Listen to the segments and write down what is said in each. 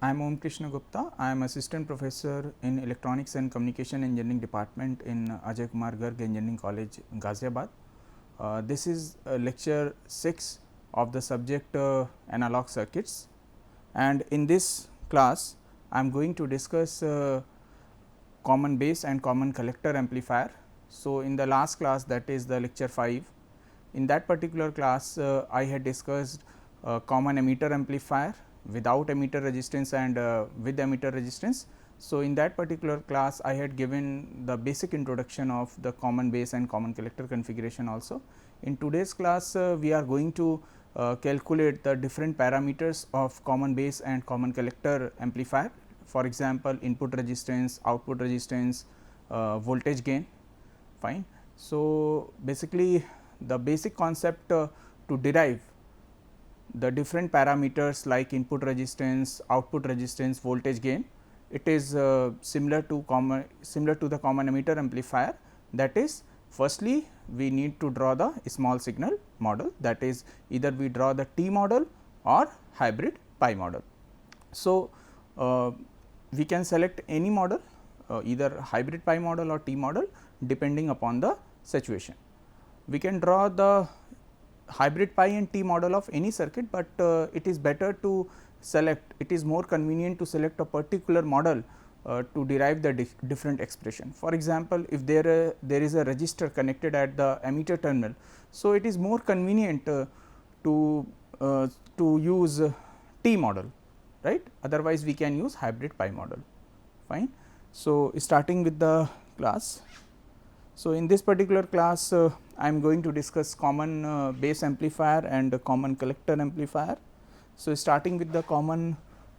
I am Om Krishna Gupta. I am assistant professor in Electronics and Communication Engineering department in Ajay Kumar Garg Engineering College, Ghaziabad. This is lecture 6 of the subject analog circuits, and in this class I am going to discuss common base and common collector amplifier. So, in the last class, that is the lecture 5, in that particular class I had discussed common emitter amplifier without emitter resistance and with emitter resistance. So, in that particular class I had given the basic introduction of the common base and common collector configuration also. In today's class we are going to calculate the different parameters of common base and common collector amplifier. For example, input resistance, output resistance, voltage gain, fine. So, basically the basic concept to derive the different parameters like input resistance, output resistance, voltage gain, it is similar to the common emitter amplifier. That is, firstly we need to draw the small signal model, that is either we draw the T model or hybrid pi model. So, we can select any model either hybrid pi model or T model depending upon the situation. We can draw the hybrid pi and T model of any circuit, but it is better to select, it is more convenient to select a particular model to derive the different expression. For example, if there is a resistor connected at the emitter terminal, so it is more convenient to use T model, right, otherwise we can use hybrid pi model, fine. So, starting with the class. So, in this particular class I am going to discuss common base amplifier and common collector amplifier. So, starting with the common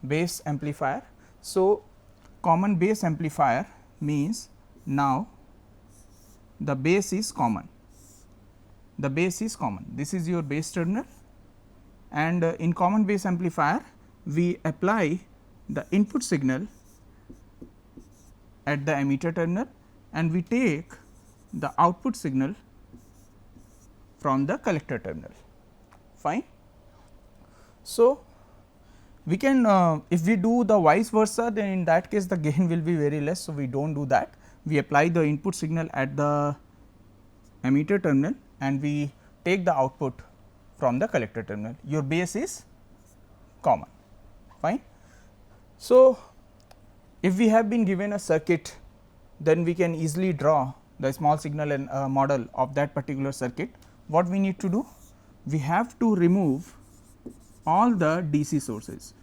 base amplifier. So, common base amplifier means now the base is common, this is your base terminal, and in common base amplifier we apply the input signal at the emitter terminal and we take the output signal from the collector terminal, fine. So, we can if we do the vice versa, then in that case the gain will be very less. So, we do not do that, we apply the input signal at the emitter terminal and we take the output from the collector terminal, your base is common, fine. So, if we have been given a circuit, then we can easily draw the small signal and model of that particular circuit. What we need to do? We have to remove all the DC sources,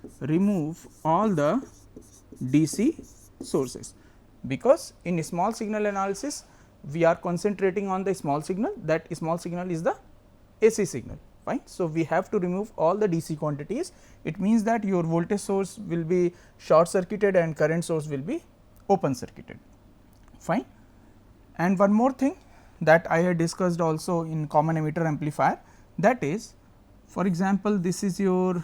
because in small signal analysis we are concentrating on the small signal, that small signal is the AC signal, fine. So, we have to remove all the DC quantities, it means that your voltage source will be short circuited and current source will be open circuited, fine. And one more thing that I had discussed also in common emitter amplifier, that is, for example, this is your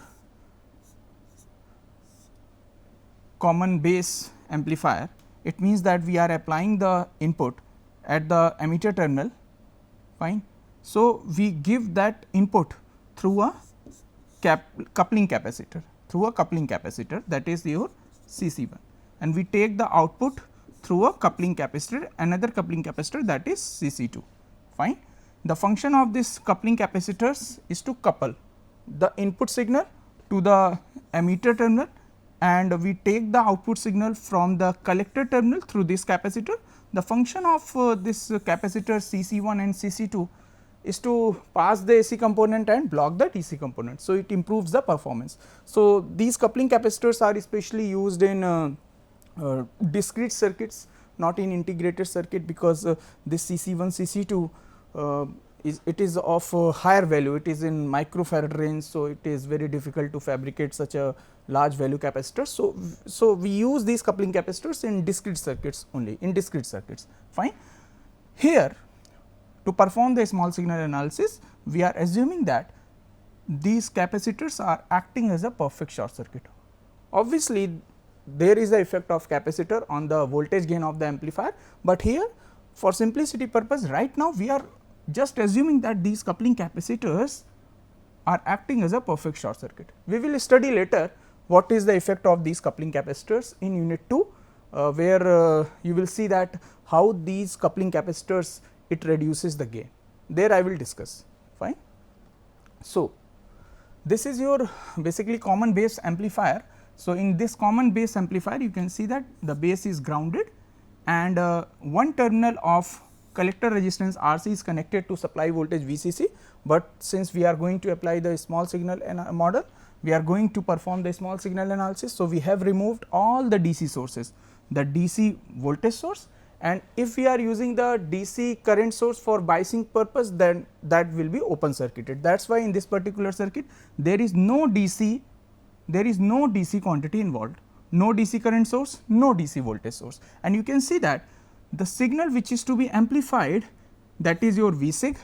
common base amplifier, it means that we are applying the input at the emitter terminal, fine. So, we give that input through a coupling capacitor, that is your CC1, and we take the output through a coupling capacitor, another coupling capacitor, that is CC2, fine. The function of this coupling capacitors is to couple the input signal to the emitter terminal and we take the output signal from the collector terminal through this capacitor. The function of this capacitor CC1 and CC2 is to pass the AC component and block the DC component. So, it improves the performance. So, these coupling capacitors are especially used in discrete circuits, not in integrated circuit, because this CC1 CC2 it is of higher value, it is in microfarad range. So, it is very difficult to fabricate such a large value capacitor. So, we use these coupling capacitors in discrete circuits only, fine. Here, to perform the small signal analysis, we are assuming that these capacitors are acting as a perfect short circuit. Obviously, there is the effect of capacitor on the voltage gain of the amplifier, but here for simplicity purpose right now we are just assuming that these coupling capacitors are acting as a perfect short circuit. We will study later what is the effect of these coupling capacitors in unit 2, where you will see that how these coupling capacitors it reduces the gain. There I will discuss. Fine. So, this is your basically common base amplifier. So, in this common base amplifier you can see that the base is grounded and one terminal of collector resistance RC is connected to supply voltage VCC, but since we are going to apply the small signal model, we are going to perform the small signal analysis. So, we have removed all the DC sources, the DC voltage source, and if we are using the DC current source for biasing purpose, then that will be open circuited. That is why in this particular circuit there is no DC quantity involved, no DC current source, no DC voltage source, and you can see that the signal which is to be amplified, that is your Vsig,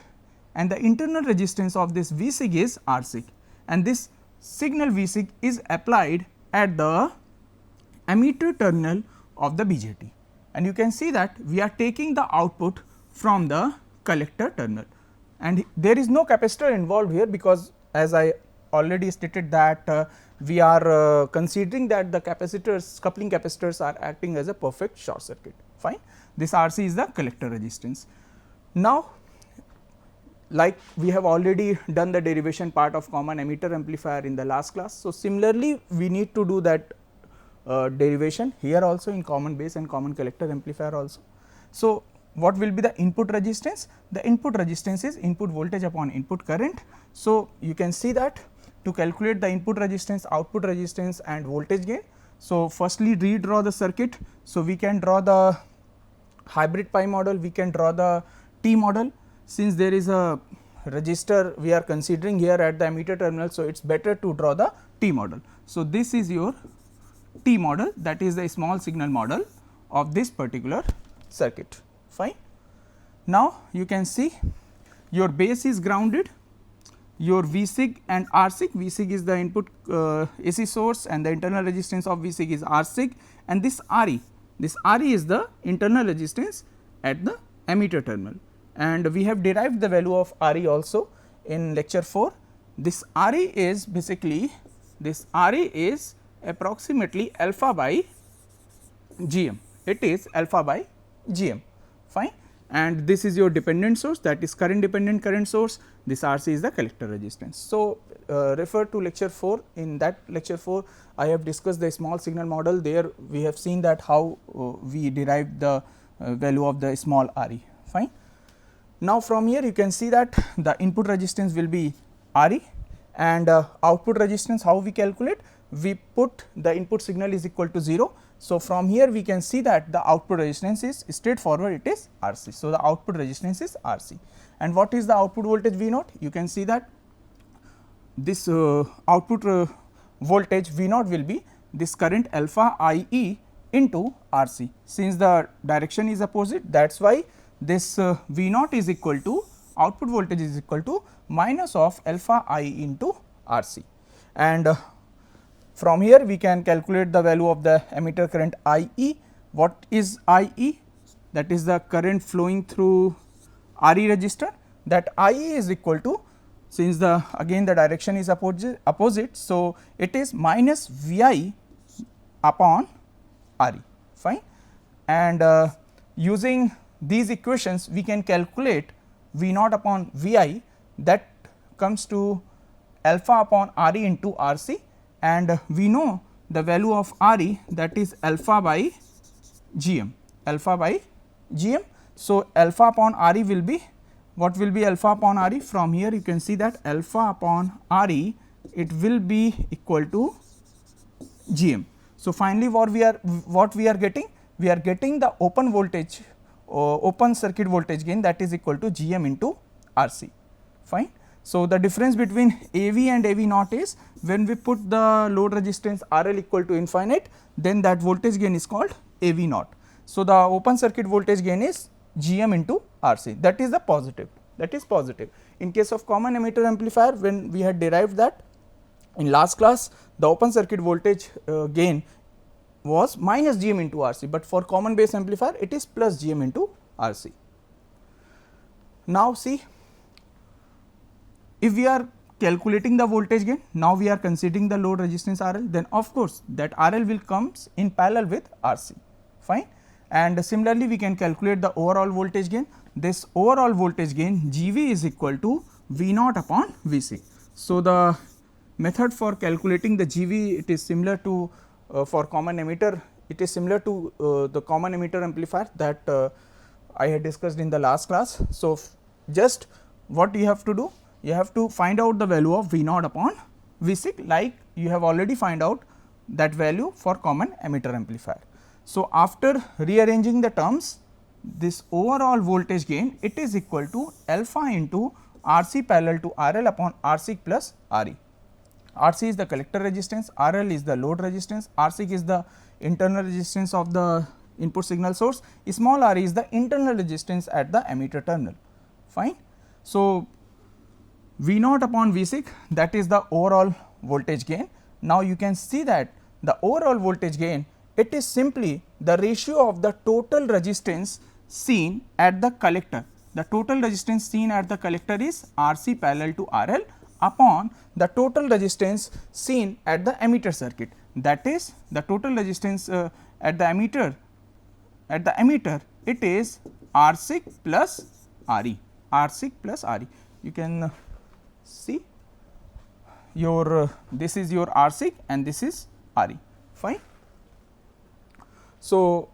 and the internal resistance of this Vsig is Rsig, and this signal Vsig is applied at the emitter terminal of the BJT, and you can see that we are taking the output from the collector terminal, and there is no capacitor involved here, because as I already stated that we are considering that the capacitors, coupling capacitors are acting as a perfect short circuit. Fine. This RC is the collector resistance. Now, like we have already done the derivation part of common emitter amplifier in the last class. So, similarly we need to do that derivation here also in common base and common collector amplifier also. So, what will be the input resistance? The input resistance is input voltage upon input current. So, you can see that to calculate the input resistance, output resistance and voltage gain. So, firstly redraw the circuit. So, we can draw the hybrid pi model, we can draw the T model. Since there is a resistor we are considering here at the emitter terminal, so it is better to draw the T model. So, this is your T model, that is the small signal model of this particular circuit. Fine. Now, you can see your base is grounded, your Vsig and Rsig, Vsig is the input AC source and the internal resistance of Vsig is Rsig, and this Re is the internal resistance at the emitter terminal, and we have derived the value of Re also in lecture 4. This Re is basically, this Re is approximately alpha by Gm, it is alpha by Gm. Fine. And this is your dependent source, that is current dependent current source, this Rc is the collector resistance. So, refer to lecture 4, in that lecture 4 I have discussed the small signal model, there we have seen that how we derived the value of the small Re. Fine. Now, from here you can see that the input resistance will be Re, and output resistance how we calculate, we put the input signal is equal to 0. So, from here we can see that the output resistance is straightforward, it is Rc. So, the output resistance is Rc, and what is the output voltage V naught? You can see that this output voltage V naught will be this current alpha IE into Rc. Since the direction is opposite, that is why this V naught is equal to, output voltage is equal to minus of alpha I into Rc, and from here we can calculate the value of the emitter current IE. What is IE? That is the current flowing through RE resistor, that IE is equal to, since the again the direction is opposite, so it is minus Vi upon RE. Fine. And using these equations we can calculate V naught upon Vi, that comes to alpha upon Re into Rc, and we know the value of Re, that is alpha by Gm, alpha by Gm. So, alpha upon Re will be, what will be alpha upon Re? From here you can see that alpha upon Re, it will be equal to Gm. So, finally what we are getting? We are getting the open voltage, open circuit voltage gain, that is equal to Gm into Rc. Fine. So, the difference between AV and AV naught is, when we put the load resistance RL equal to infinite, then that voltage gain is called AV naught. So, the open circuit voltage gain is Gm into Rc, that is the positive, that is positive. In case of common emitter amplifier, when we had derived that in last class, the open circuit voltage gain was minus Gm into Rc, but for common base amplifier it is plus Gm into Rc. Now, see, if we are calculating the voltage gain, now we are considering the load resistance RL, then of course that RL will comes in parallel with RC, fine. And similarly we can calculate the overall voltage gain. This overall voltage gain GV is equal to V naught upon Vc. So the method for calculating the GV, it is similar to for common emitter, it is similar to the common emitter amplifier that I had discussed in the last class. So just what you have to do, you have to find out the value of V naught upon Vc, like you have already find out that value for common emitter amplifier. So after rearranging the terms, this overall voltage gain, it is equal to alpha into RC parallel to RL upon RC plus RE. RC is the collector resistance, RL is the load resistance, RC is the internal resistance of the input signal source, small r is the internal resistance at the emitter terminal, fine. So V naught upon Vc, that is the overall voltage gain. Now you can see that the overall voltage gain, it is simply the ratio of the total resistance seen at the collector. The total resistance seen at the collector is RC parallel to RL upon the total resistance seen at the emitter circuit, that is the total resistance at the emitter, it is RC plus RE, RC plus RE. You can see your this is your RC and this is RE, fine. So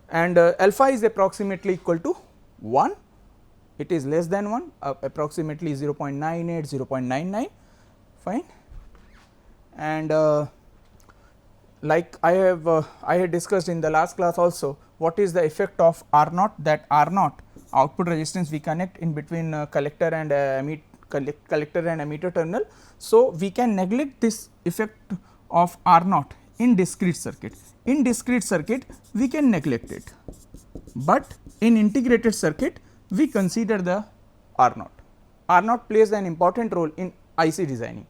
and alpha is approximately equal to 1, it is less than 1, approximately 0.98, 0.99, fine. And like I had discussed in the last class also, what is the effect of R naught, that R naught output resistance we connect in between collector and emitter terminal. So we can neglect this effect of R naught in discrete circuit. In discrete circuit we can neglect it, but in integrated circuit we consider the R naught. R naught plays an important role in IC designing,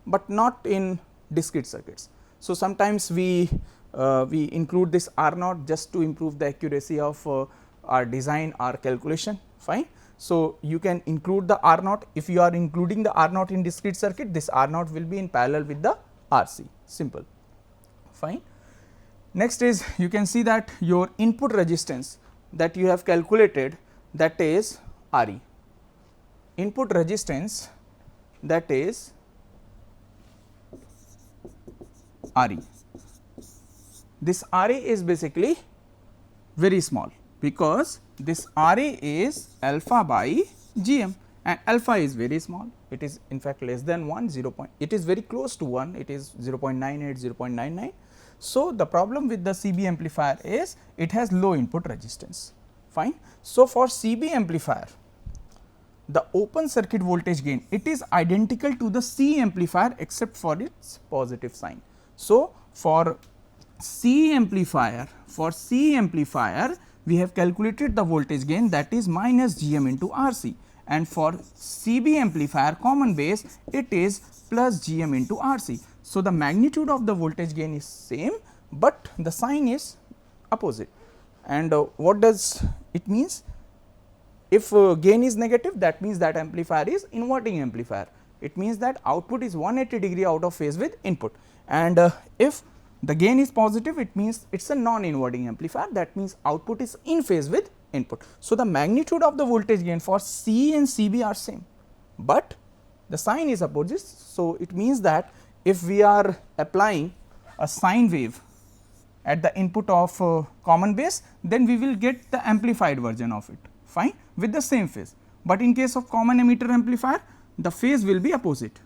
but not in discrete circuits. So sometimes we include this R naught just to improve the accuracy of our design, our calculation, fine. So you can include the R naught. If you are including the R naught in discrete circuit, this R naught will be in parallel with the RC, simple, fine. Next is, you can see that your input resistance that you have calculated, that is RE, input resistance, that is RE. This RE is basically very small, because this RE is alpha by GM, and alpha is very small, it is in fact less than 1, 0. It is very close to 1, it is 0.98, 0.99. So the problem with the CB amplifier is it has low input resistance, fine. So for CB amplifier, the open circuit voltage gain, it is identical to the C amplifier except for its positive sign. So for C amplifier, we have calculated the voltage gain, that is minus GM into RC, and for CB amplifier common base, it is plus GM into RC. So the magnitude of the voltage gain is same, but the sign is opposite. And what does it means? If gain is negative, that means that amplifier is inverting amplifier. It means that output is 180 degree out of phase with input, and if the gain is positive, it means it is a non-inverting amplifier, that means output is in phase with input. So the magnitude of the voltage gain for C and CB are same, but the sign is opposite. So it means that if we are applying a sine wave at the input of common base, then we will get the amplified version of it, fine, with the same phase. But in case of common emitter amplifier, the phase will be opposite,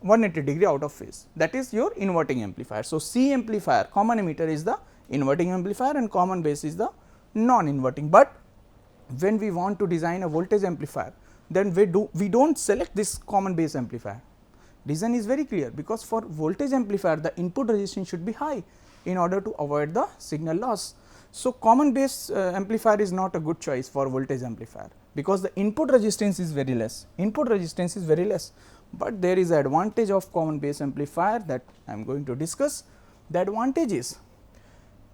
180 degree out of phase, that is your inverting amplifier. So C amplifier, common emitter is the inverting amplifier and common base is the non-inverting. But when we want to design a voltage amplifier, then we do not select this common base amplifier. Reason is very clear, because for voltage amplifier the input resistance should be high in order to avoid the signal loss. So common base amplifier is not a good choice for voltage amplifier, because the input resistance is very less, but there is advantage of common base amplifier that I am going to discuss. The advantage is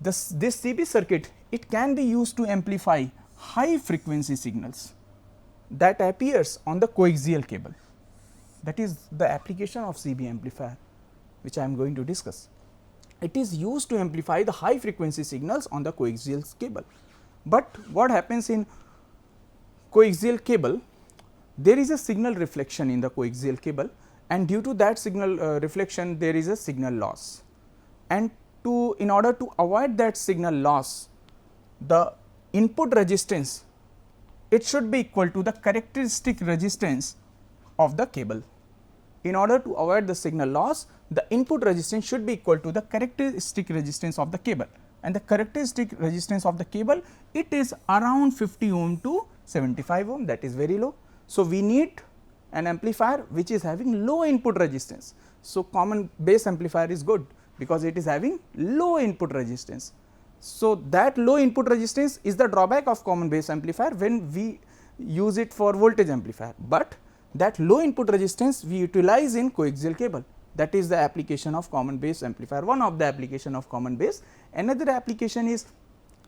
this CB circuit, it can be used to amplify high frequency signals that appears on the coaxial cable. that is the application of CB amplifier, which I am going to discuss. It is used to amplify the high frequency signals on the coaxial cable. But what happens in coaxial cable, there is a signal reflection in the coaxial cable, and due to that signal reflection there is a signal loss, and in order to avoid that signal loss, the input resistance, it should be equal to the characteristic resistance of the cable. In order to avoid the signal loss, the input resistance should be equal to the characteristic resistance of the cable, and the characteristic resistance of the cable, it is around 50 ohm to 75 ohm, that is very low. So, we need an amplifier which is having low input resistance. So, common base amplifier is good because it is having low input resistance. So, that low input resistance is the drawback of common base amplifier when we use it for voltage amplifier, but that low input resistance we utilize in coaxial cable, that is the application of common base amplifier, one of the application of common base. Another application is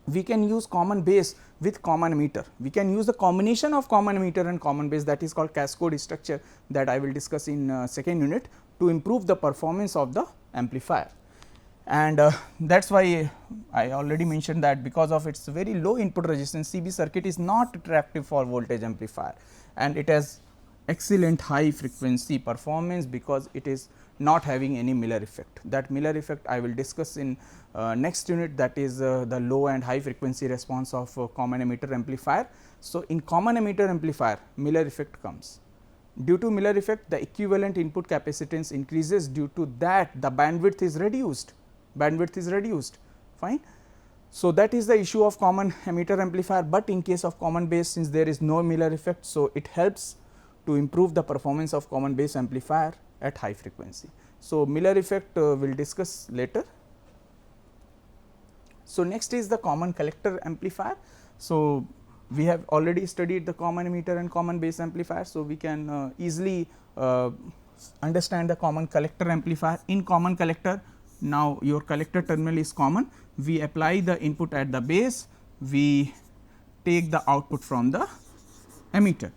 we can use common base with common emitter. We can use the combination of common emitter and common base, that is called cascode structure, that I will discuss in second unit, to improve the performance of the amplifier. And that is why I already mentioned that because of its very low input resistance, CB circuit is not attractive for voltage amplifier, and it has excellent high frequency performance because it is not having any Miller effect. That Miller effect I will discuss in next unit, that is the low and high frequency response of common emitter amplifier. So, in common emitter amplifier Miller effect comes. Due to Miller effect, the equivalent input capacitance increases, due to that the bandwidth is reduced, fine. So, that is the issue of common emitter amplifier, but in case of common base, since there is no Miller effect, so it helps to improve the performance of common base amplifier at high frequency. So, Miller effect we will discuss later. So, next is the common collector amplifier. So, we have already studied the common emitter and common base amplifier. So, we can easily understand the common collector amplifier. In common collector, now your collector terminal is common, we apply the input at the base, we take the output from the emitter.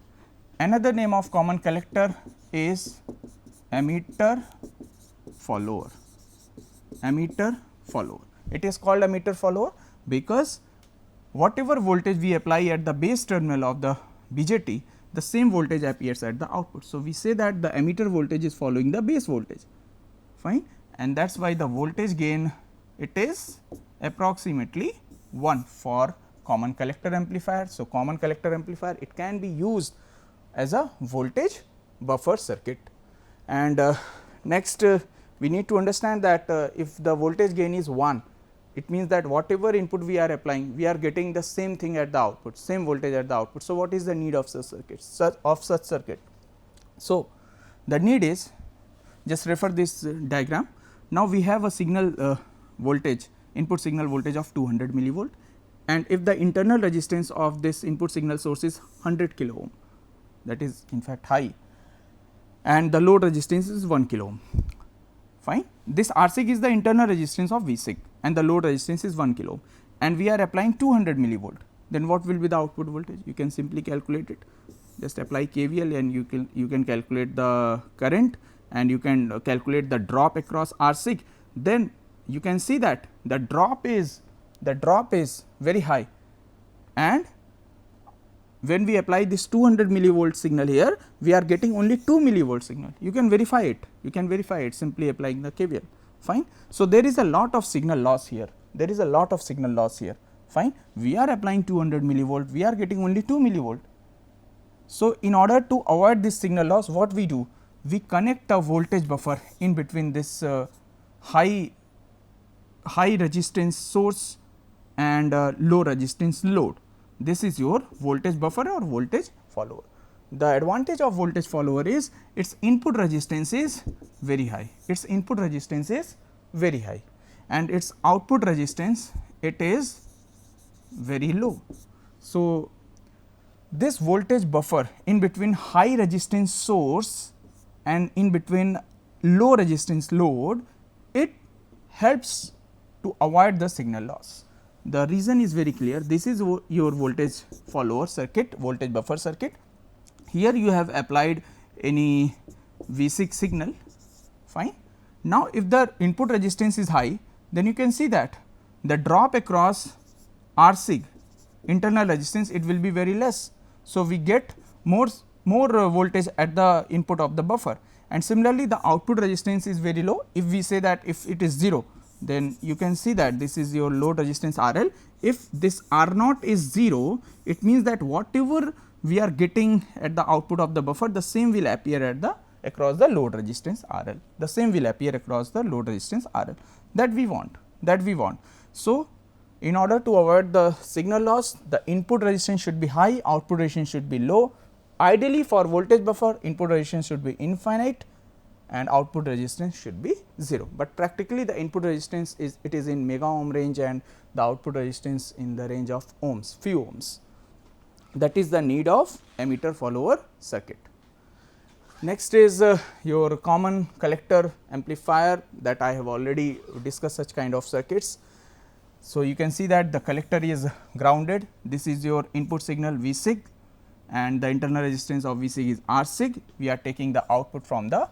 Another name of common collector is emitter follower. It is called emitter follower because whatever voltage we apply at the base terminal of the BJT, the same voltage appears at the output. So, we say that the emitter voltage is following the base voltage, fine, and that is why the voltage gain, it is approximately 1 for common collector amplifier. So, common collector amplifier, it can be used as a voltage buffer circuit. And next we need to understand that if the voltage gain is 1, it means that whatever input we are applying, we are getting the same thing at the output, same voltage at the output. So, what is the need of such circuit? So, the need is, just refer this diagram. Now, we have a signal voltage, input signal voltage of 200 millivolt, and if the internal resistance of this input signal source is 100 kilo ohm, that is in fact high, and the load resistance is 1 kilo ohm, fine. This RSIG is the internal resistance of VSIG and the load resistance is 1 kilo ohm, and we are applying 200 millivolt. Then what will be the output voltage? You can simply calculate it, just apply KVL and you can calculate the current, and you can calculate the drop across RSIG. Then you can see that the drop is very high, and when we apply this 200 millivolt signal here, we are getting only 2 millivolt signal. You can verify it, simply applying the KVL, fine. So, there is a lot of signal loss here, fine. We are applying 200 millivolt, we are getting only 2 millivolt. So, in order to avoid this signal loss, what we do? We connect a voltage buffer in between this high resistance source and low resistance load. This is your voltage buffer or voltage follower. The advantage of voltage follower is its input resistance is very high, and its output resistance, it is very low. So, this voltage buffer in between high resistance source and in between low resistance load, it helps to avoid the signal loss. The reason is very clear. This is your voltage follower circuit, voltage buffer circuit. Here you have applied any V6 signal, fine. Now, if the input resistance is high, then you can see that the drop across R sig internal resistance, it will be very less. So, we get more voltage at the input of the buffer, and similarly the output resistance is very low. If we say that if it is 0, then you can see that this is your load resistance RL. If this R naught is 0, it means that whatever we are getting at the output of the buffer, the same will appear at the across the load resistance RL, the same will appear across the load resistance RL, that we want. So, in order to avoid the signal loss, the input resistance should be high, output resistance should be low. Ideally, for voltage buffer, input resistance should be infinite and output resistance should be 0, but practically the input resistance is in mega ohm range and the output resistance in the range of ohms, few ohms. That is the need of emitter follower circuit. Next is your common collector amplifier, that I have already discussed such kind of circuits. So, you can see that the collector is grounded, this is your input signal V sig and the internal resistance of V sig is R sig. We are taking the output from the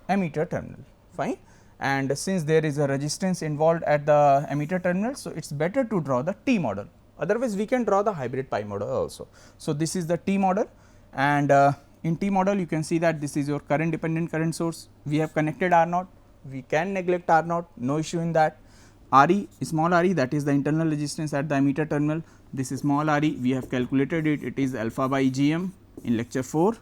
emitter terminal, fine, and since there is a resistance involved at the emitter terminal. So, it is better to draw the T model, otherwise we can draw the hybrid pi model also. So, this is the T model, and in T model you can see that this is your current dependent current source. We have connected R naught, we can neglect R naught, no issue in that. Re, small re, that is the internal resistance at the emitter terminal. This is small re, we have calculated it, it is alpha by Gm in lecture 4.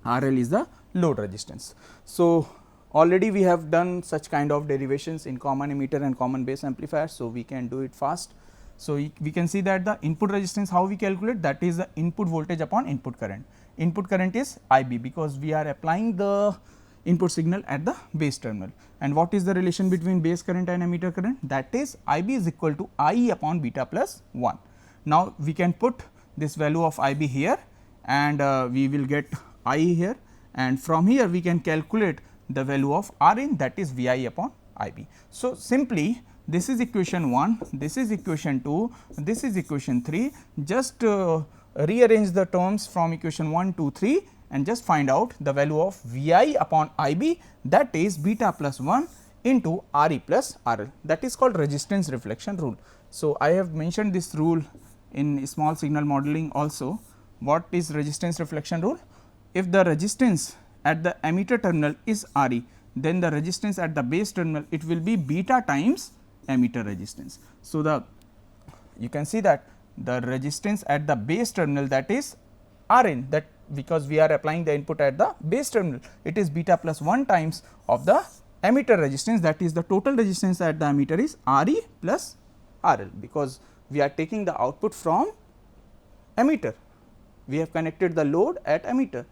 RL is the load resistance. So, already we have done such kind of derivations in common emitter and common base amplifier. So, we can do it fast. So, we can see that the input resistance, how we calculate, that is the input voltage upon input current. Input current is IB, because we are applying the input signal at the base terminal. And what is the relation between base current and emitter current? That is IB is equal to IE upon beta plus 1. Now, we can put this value of IB here and we will get IE here, and from here we can calculate the value of Rin, that is Vi upon IB. So, simply this is equation 1, this is equation 2, this is equation 3, just rearrange the terms from equation 1, 2, 3 and just find out the value of Vi upon IB, that is beta plus 1 into Re plus RL, that is called resistance reflection rule. So, I have mentioned this rule in small signal modeling also. What is resistance reflection rule? If the resistance at the emitter terminal is Re, then the resistance at the base terminal, it will be beta times emitter resistance. So, you can see that the resistance at the base terminal, that is Rin, that because we are applying the input at the base terminal, it is beta plus 1 times of the emitter resistance, that is the total resistance at the emitter is Re plus RL, because we are taking the output from emitter, we have connected the load at emitter.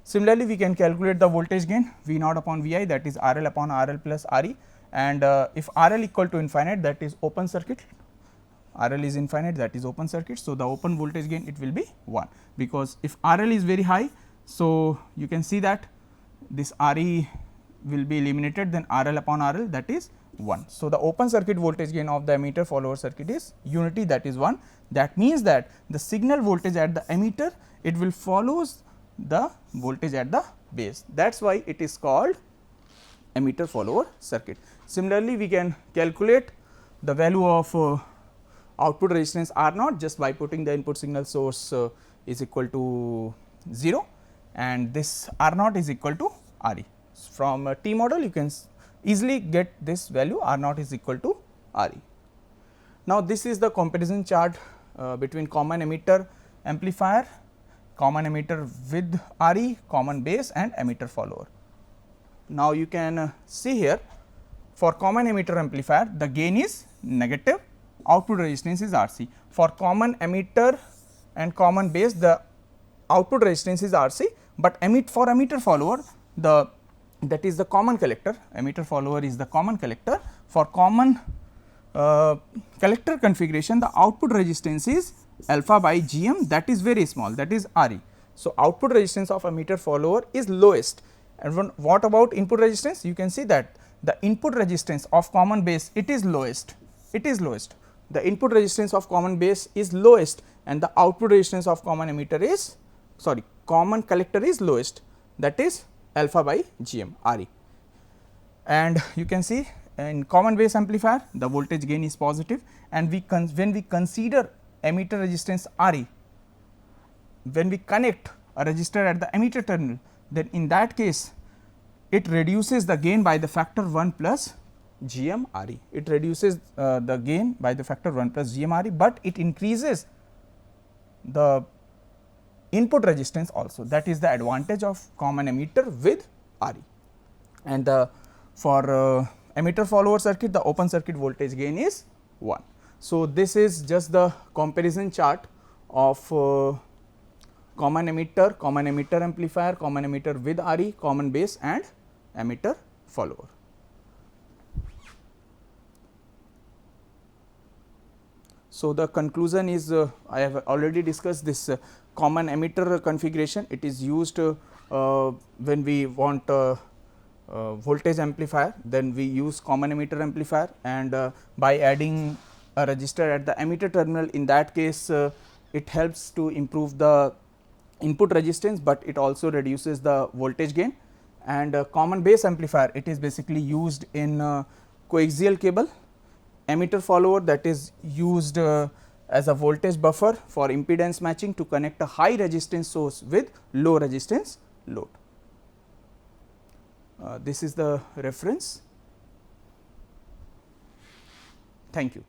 Similarly, we can calculate the voltage gain V naught upon Vi, that is RL upon RL plus Re, and if RL equal to infinite, that is open circuit, RL is infinite, that is open circuit. So, the open voltage gain, it will be 1, because if RL is very high, so you can see that this Re will be eliminated, then RL upon RL, that is 1. So, the open circuit voltage gain of the emitter follower circuit is unity, that is 1. That means that the signal voltage at the emitter, it will follows the voltage at the base, that is why it is called emitter follower circuit. Similarly, we can calculate the value of output resistance R naught just by putting the input signal source is equal to 0 and this R naught is equal to Re. From T model, you can easily get this value R naught is equal to Re. Now, this is the comparison chart between common emitter amplifier, common emitter with Re, common base and emitter follower. Now, you can see here for common emitter amplifier, the gain is negative, output resistance is Rc. For common emitter and common base, the output resistance is Rc, but for emitter follower, that is the common collector, emitter follower is the common collector. For common collector configuration, the output resistance is alpha by Gm, that is very small, that is Re. So, output resistance of emitter follower is lowest, and what about input resistance? You can see that the input resistance of common base, it is lowest, the input resistance of common base is lowest and the output resistance of common emitter is common collector is lowest, that is alpha by Gm Re. And you can see in common base amplifier the voltage gain is positive, and when we consider emitter resistance Re, when we connect a resistor at the emitter terminal, then in that case it reduces the gain by the factor 1 plus Gm Re. It reduces the gain by the factor 1 plus Gm Re, but it increases the input resistance also. That is the advantage of common emitter with Re. And the for emitter follower circuit, the open circuit voltage gain is 1. So, this is just the comparison chart of common emitter amplifier, common emitter with Re, common base and emitter follower. So, the conclusion is I have already discussed this common emitter configuration. It is used when we want voltage amplifier, then we use common emitter amplifier, and by adding a resistor at the emitter terminal, in that case it helps to improve the input resistance, but it also reduces the voltage gain. And common base amplifier, it is basically used in coaxial cable. Emitter follower, that is used as a voltage buffer for impedance matching to connect a high resistance source with low resistance load. This is the reference. Thank you.